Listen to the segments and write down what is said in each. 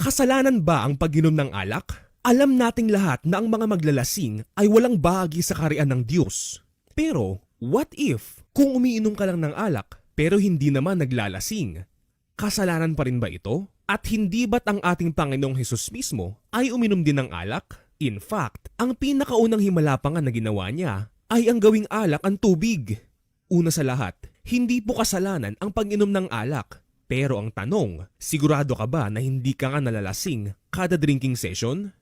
Kasalanan ba ang pag-inom ng alak? Alam nating lahat na ang mga maglalasing ay walang bahagi sa kaharian ng Diyos. Pero, what if kung umiinom ka lang ng alak pero hindi naman naglalasing? Kasalanan pa rin ba ito? At hindi ba't ang ating Panginoong Hesus mismo ay uminom din ng alak? In fact, ang pinakaunang himala pa nga na ginawa niya ay ang gawing alak ang tubig. Una sa lahat, hindi po kasalanan ang pag-inom ng alak. Pero ang tanong, sigurado ka ba na hindi ka nga nalalasing kada drinking session?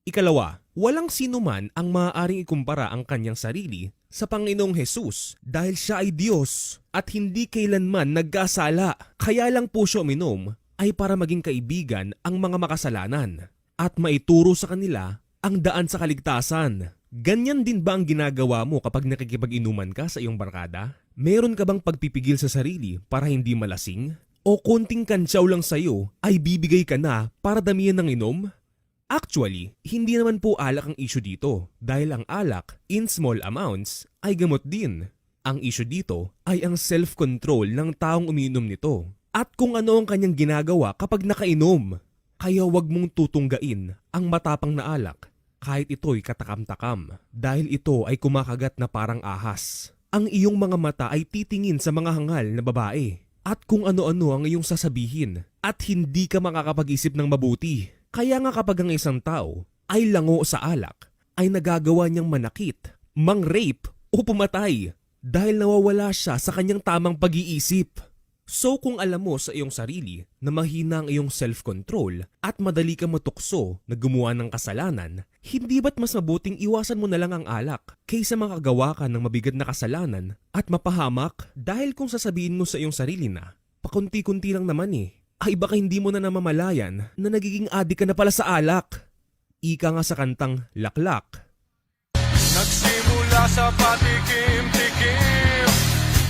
Ikalawa, walang sino man ang maaaring ikumpara ang kanyang sarili sa Panginoong Hesus dahil siya ay Diyos at hindi kailanman nagkasala. Kaya lang po siya uminom ay para maging kaibigan ang mga makasalanan at maituro sa kanila ang daan sa kaligtasan. Ganyan din ba ang ginagawa mo kapag nakikipag-inuman ka sa iyong barkada? Meron ka bang pagpipigil sa sarili para hindi malasing? O konting kantsaw lang sa'yo ay bibigay ka na para damihan ng inom? Actually, hindi naman po alak ang issue dito dahil ang alak, in small amounts, ay gamot din. Ang issue dito ay ang self-control ng taong umiinom nito at kung ano ang kanyang ginagawa kapag nakainom. Kaya wag mong tutunggain ang matapang na alak kahit ito'y katakam-takam dahil ito ay kumakagat na parang ahas. Ang iyong mga mata ay titingin sa mga hangal na babae at kung ano-ano ang iyong sasabihin at hindi ka makakapag-isip ng mabuti. Kaya nga kapag ang isang tao ay lango sa alak, ay nagagawa niyang manakit, mang-rape o pumatay dahil nawawala siya sa kanyang tamang pag-iisip. So kung alam mo sa iyong sarili na mahina ang iyong self-control at madali kang matukso na gumawa ng kasalanan, hindi ba't mas mabuting iwasan mo na lang ang alak kaysa makagawa ka ng mabigat na kasalanan at mapahamak? Dahil kung sasabihin mo sa iyong sarili na, pakunti-kunti lang naman ay baka hindi mo na namamalayan na nagiging adik ka na pala sa alak. Ika nga sa kantang Laklak. Nagsimula sa patikim-tikim,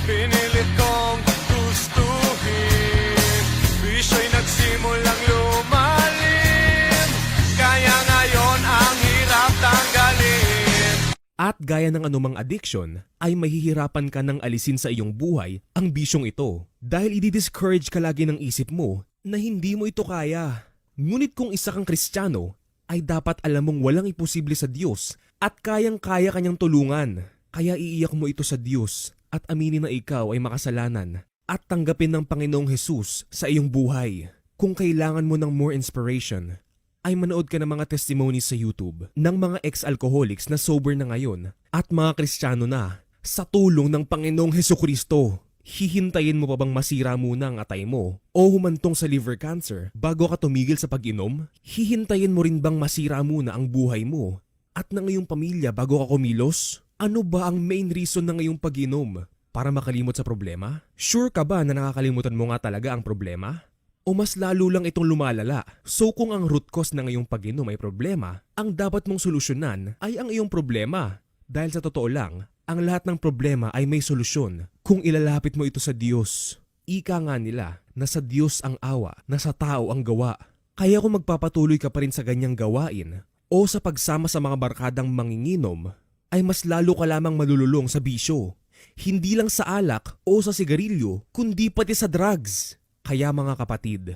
pinilit kong gustuhin. Bisyo'y nagsimulang lumalim, kaya ngayon ang hirap tanggalin. At gaya ng anumang addiction, ay mahihirapan ka ng alisin sa iyong buhay ang bisyong ito dahil i-discourage ka lagi ng isip mo na hindi mo ito kaya. Ngunit kung isa kang Kristiyano, ay dapat alam mong walang imposible sa Diyos at kayang-kaya kanyang tulungan. Kaya iiyak mo ito sa Diyos at aminin na ikaw ay makasalanan at tanggapin ng Panginoong Hesus sa iyong buhay. Kung kailangan mo ng more inspiration, ay manood ka ng mga testimonies sa YouTube ng mga ex-alcoholics na sober na ngayon at mga Kristiyano na sa tulong ng Panginoong Hesukristo. Hihintayin mo pa bang masira muna ang atay mo o humantong sa liver cancer bago ka tumigil sa pag-inom? Hihintayin mo rin bang masira muna ang buhay mo at ng iyong pamilya bago ka kumilos? Ano ba ang main reason ng iyong pag-inom? Para makalimot sa problema? Sure ka ba na nakakalimutan mo nga talaga ang problema? O mas lalo lang itong lumalala? So kung ang root cause ng iyong pag-inom ay problema, ang dapat mong solusyonan ay ang iyong problema. Dahil sa totoo lang, ang lahat ng problema ay may solusyon kung ilalapit mo ito sa Diyos. Ika nga nila na sa Diyos ang awa, na sa tao ang gawa. Kaya kung magpapatuloy ka pa rin sa ganyang gawain o sa pagsama sa mga barkadang manginginom, ay mas lalo ka lamang malululong sa bisyo. Hindi lang sa alak o sa sigarilyo, kundi pati sa drugs. Kaya mga kapatid,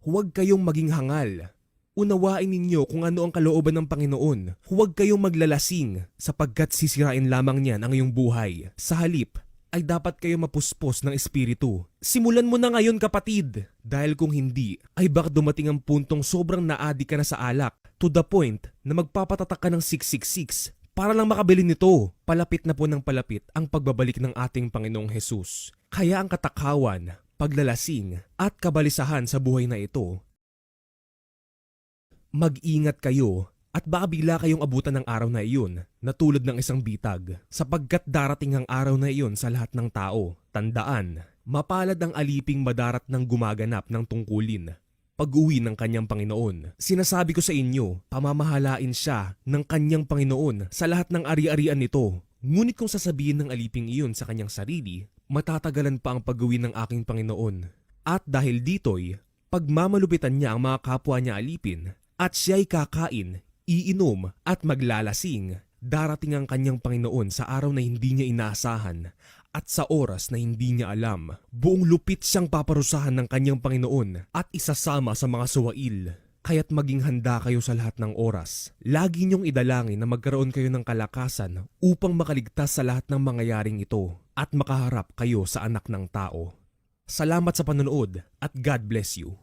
huwag kayong maging hangal. Unawain ninyo kung ano ang kalooban ng Panginoon. Huwag kayong maglalasing sapagkat sisirain lamang niyan ang iyong buhay. Sa halip, ay dapat kayo mapuspos ng espiritu. Simulan mo na ngayon kapatid. Dahil kung hindi, ay baka dumating ang puntong sobrang naadik ka na sa alak to the point na magpapatatak ka ng 666 para lang makabili nito. Palapit na po ng palapit ang pagbabalik ng ating Panginoong Hesus. Kaya ang katakawan, paglalasing at kabalisahan sa buhay na ito. Mag-ingat kayo at baka bigla kayong abutan ng araw na iyon na tulad ng isang bitag sapagkat darating ang araw na iyon sa lahat ng tao. Tandaan, mapalad ang aliping madarat ng gumaganap ng tungkulin pag-uwi ng kanyang Panginoon. Sinasabi ko sa inyo, pamamahalain siya ng kanyang Panginoon sa lahat ng ari-arian nito. Ngunit kung sasabihin ng aliping iyon sa kanyang sarili, matatagalan pa ang pag-uwi ng aking Panginoon. At dahil dito'y, pagmamalupitan niya ang mga kapwa niya alipin, at siya'y kakain, iinom at maglalasing, darating ang kanyang Panginoon sa araw na hindi niya inaasahan at sa oras na hindi niya alam. Buong lupit siyang paparusahan ng kanyang Panginoon at isasama sa mga suwail. Kaya't maging handa kayo sa lahat ng oras. Lagi niyong idalangin na magkaroon kayo ng kalakasan upang makaligtas sa lahat ng mangyayaring ito at makaharap kayo sa anak ng tao. Salamat sa panonood at God bless you.